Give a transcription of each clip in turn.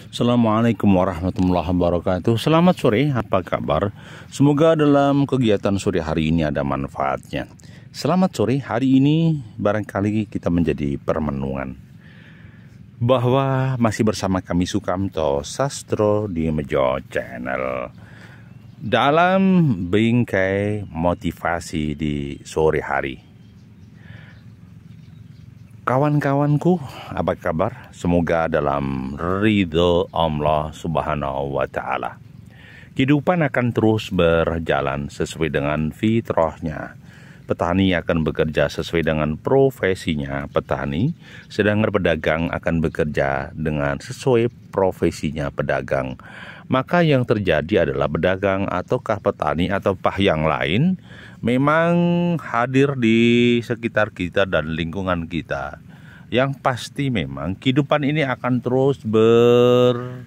Assalamualaikum warahmatullahi wabarakatuh. Selamat sore, apa kabar? Semoga dalam kegiatan sore hari ini ada manfaatnya. Selamat sore, hari ini barangkali kita menjadi permenungan bahwa masih bersama kami Sukamto Sastro di Mejo Channel dalam bingkai motivasi di sore hari. Kawan-kawanku, apa kabar? Semoga dalam ridho Allah Subhanahu wa Ta'ala. Kehidupan akan terus berjalan sesuai dengan fitrahnya. Petani akan bekerja sesuai dengan profesinya petani, sedangkan pedagang akan bekerja dengan sesuai profesinya pedagang. Maka yang terjadi adalah pedagang ataukah petani ataukah yang lain memang hadir di sekitar kita dan lingkungan kita. Yang pasti memang kehidupan ini akan terus berlalu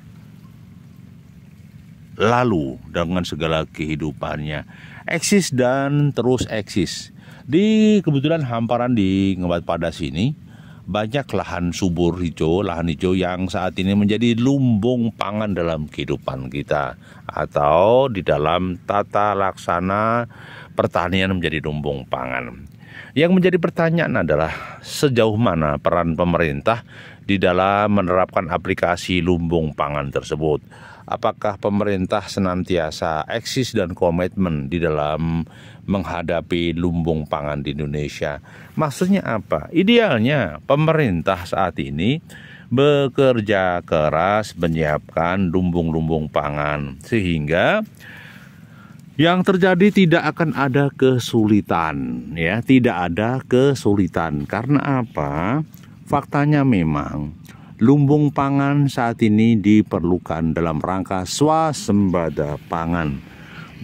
dengan segala kehidupannya. Eksis dan terus eksis. Di kebetulan hamparan di Ngebat Padas ini banyak lahan subur hijau, lahan hijau yang saat ini menjadi lumbung pangan dalam kehidupan kita, atau di dalam tata laksana pertanian menjadi lumbung pangan. Yang menjadi pertanyaan adalah sejauh mana peran pemerintah di dalam menerapkan aplikasi lumbung pangan tersebut. Apakah pemerintah senantiasa eksis dan komitmen di dalam menghadapi lumbung pangan di Indonesia? Maksudnya apa? Idealnya pemerintah saat ini bekerja keras menyiapkan lumbung-lumbung pangan sehingga yang terjadi tidak akan ada kesulitan, ya, tidak ada kesulitan. Karena apa? Faktanya memang lumbung pangan saat ini diperlukan dalam rangka swasembada pangan.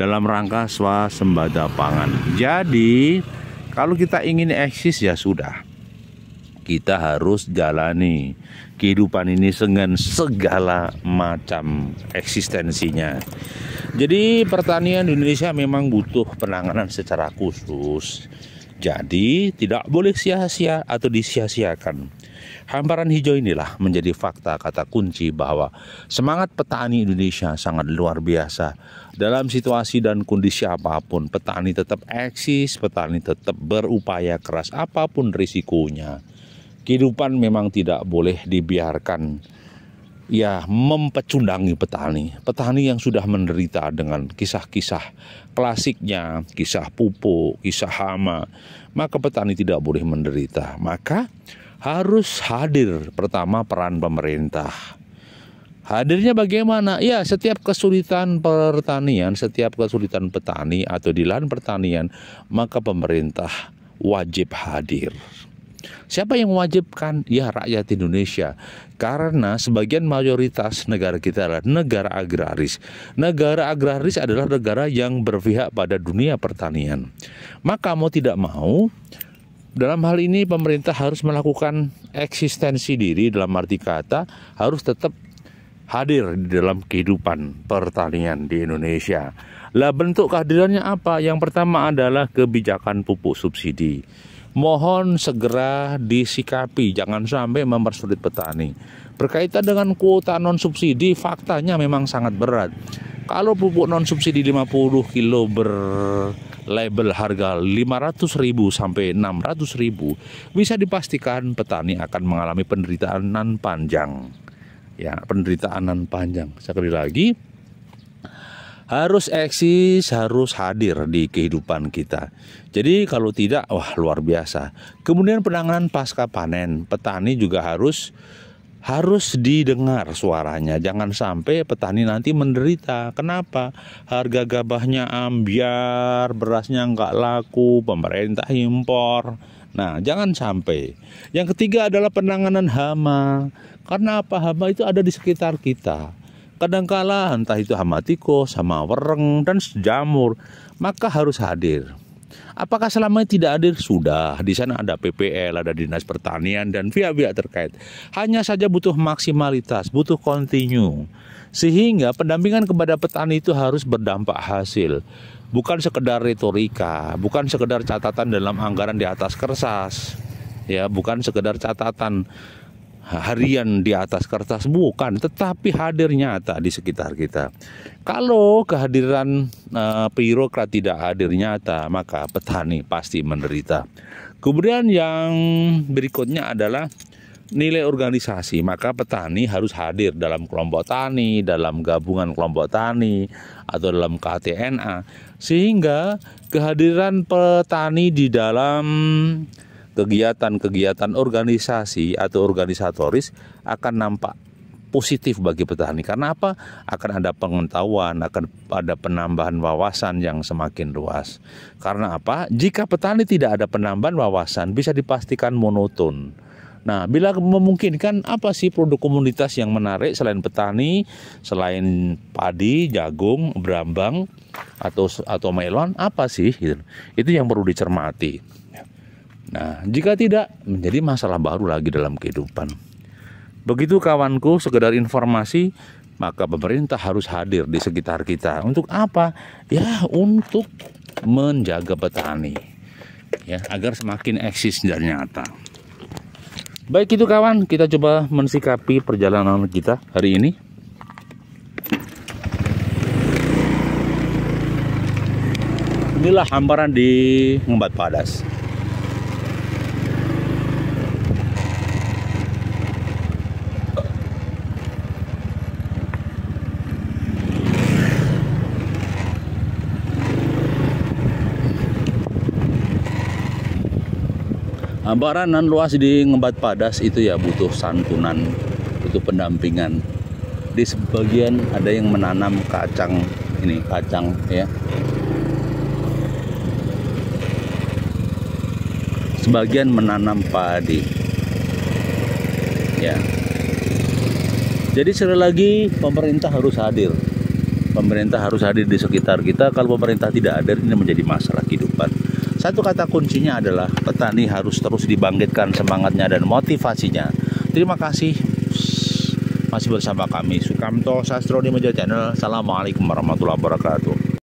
Dalam rangka swasembada pangan. Jadi, kalau kita ingin eksis ya sudah. Kita harus jalani kehidupan ini dengan segala macam eksistensinya. Jadi pertanian di Indonesia memang butuh penanganan secara khusus. Jadi tidak boleh sia-sia atau disia-siakan. Hamparan hijau inilah menjadi fakta kata kunci bahwa semangat petani Indonesia sangat luar biasa. Dalam situasi dan kondisi apapun, petani tetap eksis, petani tetap berupaya keras apapun risikonya. Kehidupan memang tidak boleh dibiarkan mempecundangi petani. Petani yang sudah menderita dengan kisah-kisah klasiknya, kisah pupuk, kisah hama, maka petani tidak boleh menderita. Maka harus hadir pertama peran pemerintah. Hadirnya bagaimana? Ya, setiap kesulitan pertanian, setiap kesulitan petani atau di lahan pertanian, maka pemerintah wajib hadir. Siapa yang mewajibkan? Ya, rakyat Indonesia. Karena sebagian mayoritas negara kita adalah negara agraris. Negara agraris adalah negara yang berpihak pada dunia pertanian. Maka mau tidak mau, dalam hal ini pemerintah harus melakukan eksistensi diri, dalam arti kata harus tetap hadir di dalam kehidupan pertanian di Indonesia. Lah, bentuk kehadirannya apa? Yang pertama adalah kebijakan pupuk subsidi. Mohon segera disikapi, jangan sampai mempersulit petani. Berkaitan dengan kuota non subsidi, faktanya memang sangat berat. Kalau pupuk non subsidi 50 kilo berlabel harga 500.000 sampai 600.000, bisa dipastikan petani akan mengalami penderitaan panjang. Ya, penderitaan panjang. Sekali lagi, harus eksis, harus hadir di kehidupan kita. Jadi kalau tidak, wah luar biasa. Kemudian penanganan pasca panen, petani juga harus didengar suaranya. Jangan sampai petani nanti menderita. Kenapa? Harga gabahnya ambyar, berasnya nggak laku, pemerintah impor. Nah, jangan sampai. Yang ketiga adalah penanganan hama. Karena apa? Hama itu ada di sekitar kita. Kadangkala entah itu hama tikus, hama wereng, dan jamur, maka harus hadir. Apakah selama ini tidak hadir? Sudah, di sana ada PPL, ada Dinas Pertanian, dan pihak-pihak terkait. Hanya saja butuh maksimalitas, butuh continue. Sehingga pendampingan kepada petani itu harus berdampak hasil. Bukan sekedar retorika, bukan sekedar catatan dalam anggaran di atas kertas. Ya, bukan sekedar catatan. harian di atas kertas, bukan, tetapi hadir nyata di sekitar kita. Kalau kehadiran birokrat tidak hadir nyata, maka petani pasti menderita. Kemudian yang berikutnya adalah nilai organisasi, maka petani harus hadir dalam kelompok tani, dalam gabungan kelompok tani, atau dalam KTNA, sehingga kehadiran petani di dalam kegiatan-kegiatan organisasi atau organisatoris akan nampak positif bagi petani. Karena apa? Akan ada pengetahuan, akan ada penambahan wawasan yang semakin luas. Karena apa? Jika petani tidak ada penambahan wawasan, bisa dipastikan monoton. Nah, bila memungkinkan, apa sih produk komoditas yang menarik selain petani, selain padi, jagung, berambang, atau melon, apa sih? Itu yang perlu dicermati. Nah, jika tidak, menjadi masalah baru lagi dalam kehidupan. Begitu kawanku, sekedar informasi, maka pemerintah harus hadir di sekitar kita. Untuk apa? Ya, untuk menjaga petani, ya, agar semakin eksis dan nyata. Baik itu kawan, kita coba mensikapi perjalanan kita hari ini. Inilah hamparan di Ngembat Padas. Hamparan nan luas di Ngembat Padas itu ya butuh santunan, butuh pendampingan. Di sebagian ada yang menanam kacang, ini kacang ya. Sebagian menanam padi. Ya. Jadi sekali lagi pemerintah harus hadir. Pemerintah harus hadir di sekitar kita. Kalau pemerintah tidak hadir, ini menjadi masalah kehidupan. Satu kata kuncinya adalah petani harus terus dibangkitkan semangatnya dan motivasinya. Terima kasih masih bersama kami Sukamto Sastro di Meja Channel. Assalamualaikum warahmatullahi wabarakatuh.